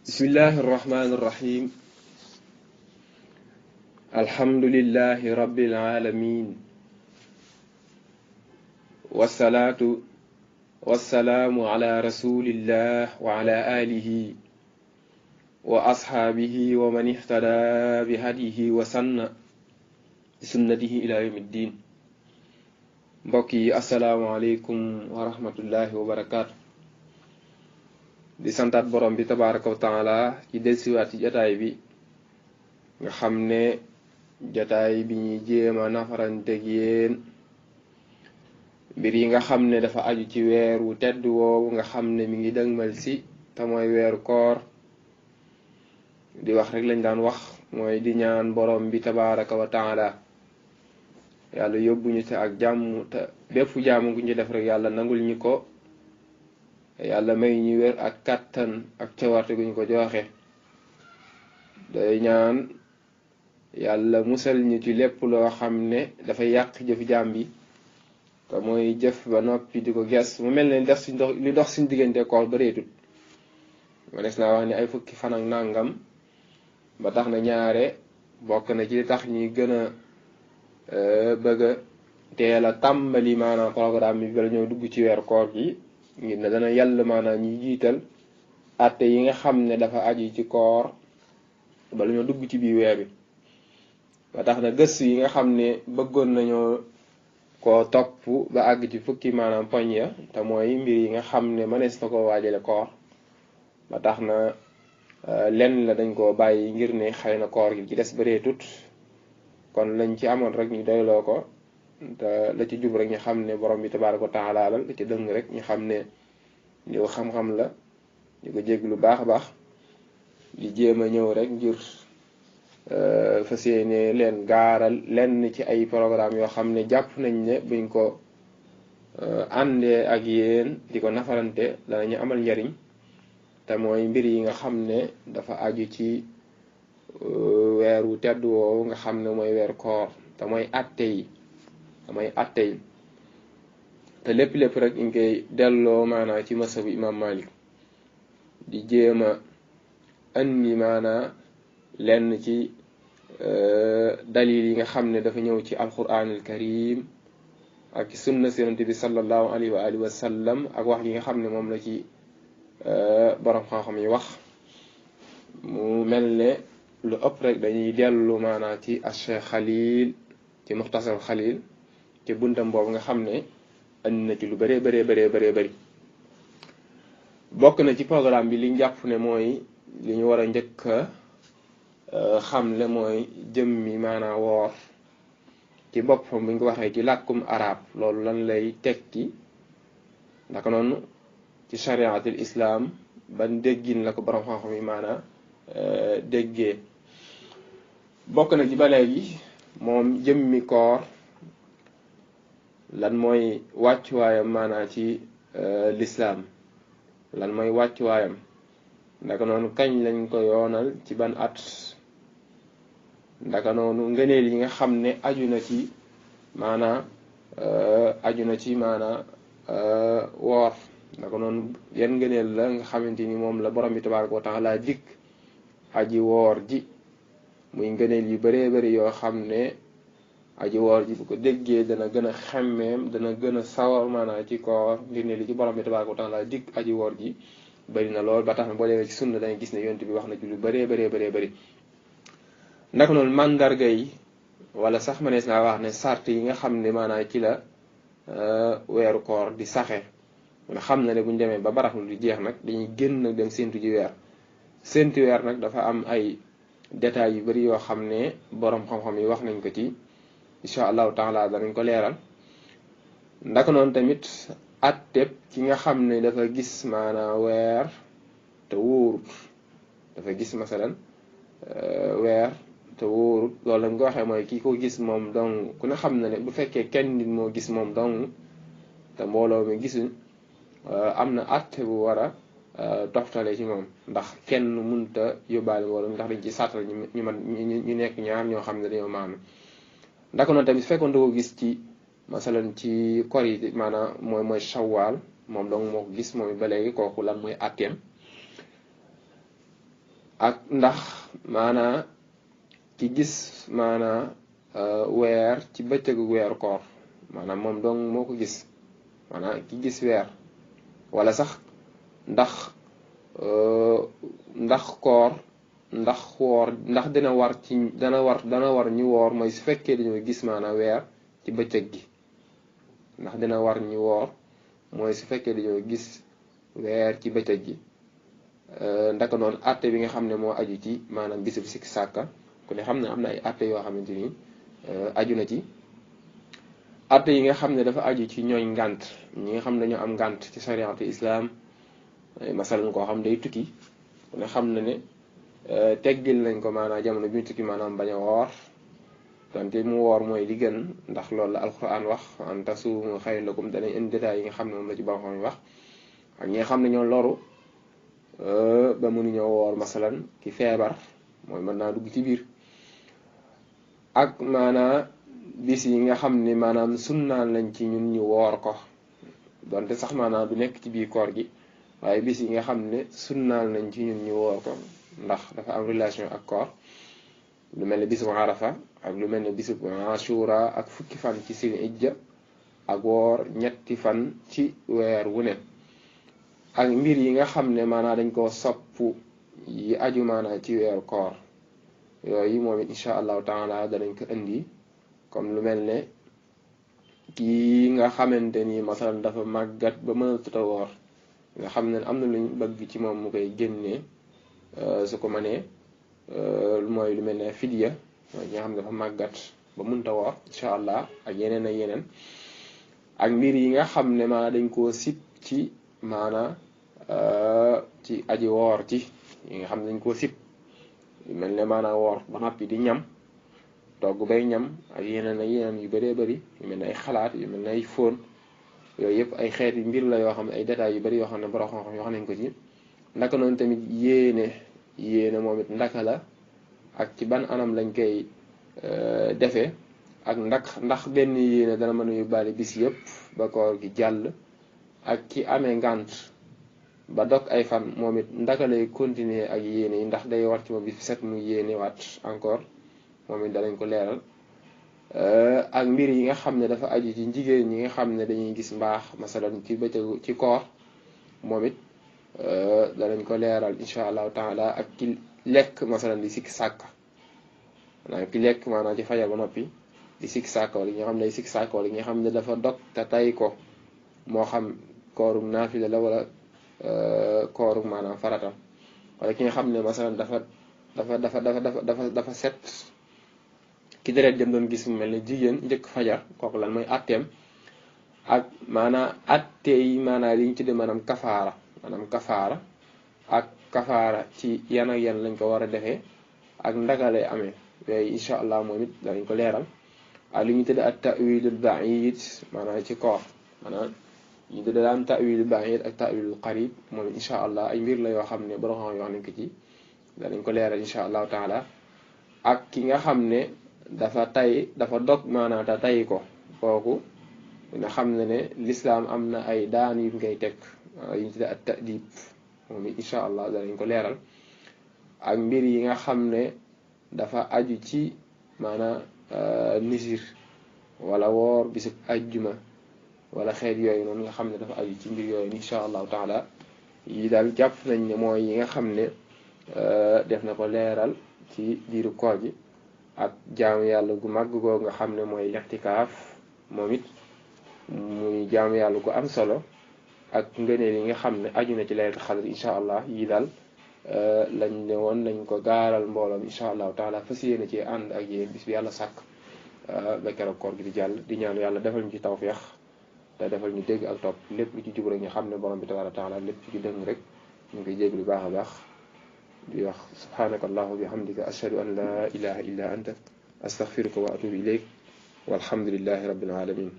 بسم الله الرحمن الرحيم. الحمد لله رب العالمين، والصلاة والسلام على رسول الله وعلى آله وأصحابه ومن اهتدى بهديه وسن بسنته إلى يوم الدين. بقي السلام عليكم ورحمة الله وبركاته. di santaat borom bi tabaraka wa taala ci delsiwaat ci jataay bi nga xam ne jataay bi ñuy jéema nafaranteeg yéen mbir yi nga xam ne dafa aju ci weeru tedd woowu nga xam ne mi ngi dëgmal si te mooy weeru koor. di wax rek lañ daan wax mooy di ñaan borom bi tabaraka wa taala yàlla yóbbuñu ci ak jàmm te bépp jaamu gu ñu def rek yàlla nangul ñu ko, yàlla may ñu wér ak kàttan ak cawarte guñ ko joxe. day ñaan yàlla musal ñu ci lépp loo xam ne dafay yàq jëf jaam bi te mooy jëf ba noppi di ko ges mu mel ne li dox suñ diggante koor bareetut. ma des naa wax ni ay fukki fan ak nàngam ba tax na ñaare bokk na ci li tax ñuy gën a bëgg a teel a tàmbali maanaam programme bi bala ñoo dugg ci weer koor gi ngir ne dana yàlla maanaam ñuy jiital atte yi nga xam ne dafa aju ci koor bala ñoo dugg ci biir weer bi. ba tax na gëstu yi nga xam ne bëggoon nañoo koo topp ba àgg ci fukki maanaam poñ ya te mooy mbir yi nga xam ne mënees na koo waajale koor. ba tax na lenn la dañ koo bàyyi ngir ne xëy na koor gi ci des bareetut, kon lañ ci amoon rek ñu doyloo ko te la ci jub rek ñu xam ne borom bi tabaaraka wa taala la ci dëng rek ñu xam ne ñëw xam-xam la ñu ko jégg lu baax a baax di jéem a ñëw rek ngir fas yéene leen gaaral lenn ci ay programme yoo xam ne jàpp nañ ne buñ ko àndee ak yéen di ko nafarante danañu amal njariñ te mooy mbir yi nga xam ne dafa aju ci weeru tedd woowu nga xam ne mooy weer koor te mooy atte yi te lépp rek ñu koy delloo maanaa ci masabu imam Malik di jéem a andi maanaa lenn ci dalil yi nga xam ne dafa ñëw ci alquranul karim ak ci sunna si yonent bi sallallahu alayhi wa alihi wa sallam ak wax yi nga xam ne moom la ci borom xam-xam yi wax. mu mel ne lu ëpp rek dañuy dellu maanaa ci Cheikh Khalil ci muxtasar Khalil ci buntam boobu nga xam ne andi na ci lu bëree bëri. bokk na ci programme bi li jàpp ne mooy li ñu war a njëkk a xamle mooy jëmmi maanaa woor ci boppam bu ñu ko waxee ci làkkum arab loolu lan lay tekki, ndaka noonu ci chariatul islam ban déggin la ko borom xam-xam yi maanaa déggee. bokk na ci ba léegi moom jëmmi koor lan mooy wàccuwaayam maanaa ci lislaam, lan mooy wàccuwaayam, ndaka noonu kañ lañ ko yoonal ci ban at, ndaka noonu ngëneel yi nga xam ne aju na ci maanaa woor, ndaka noonu yan ngëneel la nga xamante ni moom la borom bi tabaaraka wa taala dikk aji woor ji, muy ngëneel yu bëree bëri yoo xam ne aji woor ji bu ko déggee dana gën a xemmeem, dana gën a sawar maanaa ci koor ngir ne li ci borom bi tabaaraka wa taala dikk aji woor ji bëri na lool. ba tax na boo demee ci sunna dangay gis ne yonent bi wax na ci lu bëree. naka noonu màndarga yi wala sax mënees naa wax ne sart yi nga xam ne maanaa ci la weeru koor di saxe nga xam ne bu ñu demee ba baraxlu di jeex nag dañuy génn nag dem séntu ji weer. séntu weer nag dafa am ay détails yu bari yoo xam ne borom xam-xam yi wax nañ ko ci, incha allahu taala danañ ko leeral. ndaka noonu tamit atteb ki nga xam ne dafa gis maanaa weer te wóorut, dafa gis masalan weer te wóorut, loolu lañ ko waxee mooy kii ko gis moom dong ku ne xam na ne bu fekkee kenn nit moo gis moom dong te mbooloo mi gisuñ am na atte bu war a toftale ci moom, ndax kenn munta yóbbaale mbooloo ndax dañ ci sàttal ñu nekk ñaar ñoo xam ne dañoo maanu. ndaka noonu tamit fekkoon da ko gis ci masalan ci kor yi maanaam mooy shawaal moom donc moo ko gis moom it ba léegi kooku lan mooy atteem. ak ndax maanaa ki gis maanaa weer ci bëccëgu weeru koor maanaam moom dong moo ko gis maanaam ki gis weer wala sax ndax koor ndax woor ndax dina war ñu woor mooy su fekkee dañoo gis maanaam weer ci bëccëg gi ndax dina war ñu woor mooy su fekkee dañoo gis weer ci bëccëg gi ndaka noonu àtte bi nga xam ne moo aju ci maanaam bisub sikki sàkka ku ne xam ne am na ay àtte yoo xamante ni aju na ci àtte yi nga xam ne dafa aju ci ñooñ ngànt ñi nga xam ne dañoo am ngànt ci shariatu islam masalan koo xam day tukki ku ne xam na ne teggil nañ ko maanaam jamono bi mu tukki maanaam bañ a woor donte mu woor mooy li gën ndax loolu la alquran wax an tasuumu xayrun lakum danañ indi détails yi nga xam ne moom la ci baaxoon wax ak ñi nga xam ne ñoo loru ba mënuñoo woor masalan ki feebar mooy mën naa dugg ci biir ak maanaa bis yi nga xam ne maanaam sunnaan lañ ci ñun ñu woor ko donte sax maanaam du nekk ci biir koor gi waaye bis yi nga xam ne sunnaan lañ ci ñun ñu woor ko ndax dafa am relation ak koor lu mel ne bisu arafa ak lu mel ne bisu ashura ak fukki fan ci sil ijja ak woor ñetti fan ci weer wu ne ak mbir yi nga xam ne maanaam dañ koo sopp yi aju maanaam ci weeru koor yooyu moom it incha allahu taala danañ ko indi comme lu mel ne kii nga xamante ni masalan dafa màggat ba mënatut a woor nga xam ne am na luñ bëgg ci moom mu koy génnee su ko mënee mooy lu mel ne fidya mooy ñi nga xam ne dafa màggat ba mënta woor incha allah ak yeneen ak mbir yi nga xam ne maanaam dañ koo sib ci maanaam ci aji woor ci yi nga xam ne dañ koo sib yu mel ne maanaam woor ba noppi di ñam togg bay ñam ak yeneen yu bëree bëri yu mel ne ay xalaat yu mel ne ay fóon yooyu yëpp ay xeeti mbir la yoo xam ne ay détails yu bëri yoo xam ne borom xam-xam yoo xam nañ ko ci ndaka noonu tamit yéene moom it ndaka la ak ci ban anam lañ koy defee ak ndax benn yéene dana mën a yóbbaale bis yëpp ba koor gi jàll ak ki amee ngànt ba dog ay fan moom it ndaka lay continuer ak yéene yi ndax day war ci moom bis set mu yéene waat encore moom it danañ ko leeral ak mbir yi nga xam ne dafa aju ci jigéen ñi nga xam ne dañuy gis mbaax masalan ci bëccëgu ci koor moom it danañ ko leeral incha allahu taala ak ki lekk masalan di sikki sàkka maanaam ki lekk maanaam ci fajar ba noppi di sikki sàkka wala ñi nga xam ne day sikki sàkka wala ñi nga xam ne dafa dog te tay ko moo xam koorug naafila la wala koorug maanaam farata wala ki nga xam ne masalan dafa set ki deret jëm doon gis mu mel ne jigéen njëkk fajar kooku lan mooy atteem ak maanaam atte yi maanaam li ñu tuddee maanaam kafaara ak kafaara ci yan ak yan lañ ko war a defee ak ndaka lay amee yooyu incha allah moom it danañ ko leeral ak li ñu tuddee ak ta'wilul ba'id maanaam ci koor maanaam ñu tuddee daan ta'wilul ba'id ak ta'wilul qarib moom it incha allah ay mbir la yoo xam ne borom xam yoo xam nañ ko ci danañ ko leeral incha allahu taala ak ki nga xam ne dafa dog maanaam te tay ko kooku nga xam ne lislaam am na ay daan yu ngay teg yu ñu tuddee ak ta'dib moom it incha allah danañ ko leeral ak mbir yi nga xam ne dafa aju ci maanaam nisir wala woor bisub ajjuma wala xeet yooyu noonu nga xam ne dafa aju ci mbir yooyu incha allahu taala yi daal jàpp nañ ne mooy yi nga xam ne def na ko leeral ci diiru koor gi ak jaamu yàlla gu màgg goo nga xam ne mooy lixtikaaf moom it muy jaamu yàlla gu am solo ak ngëneel yi nga xam ne aju na ci laylatul xadr incha allah yii daal lañ ne woon nañ ko gaaral mbooloom incha allahu taala fas yéene ci ànd ak yéen bis bi yàlla sàkk ba keroog koor gi di jàll di ñaan yàlla defal ñu ci tawfeex te defal ñu dégg ak topp lépp lu ci jub rek ñu xam ne borom bi tabaaraka taala lépp ci dëng rek ñu ngi koy jéglu baax a baax di wax subhanaka allahu bihamdika ashhadu an la ilaha illa anta astaghfiruka wa atubu ilayk walhamdulillahi rabbil alamin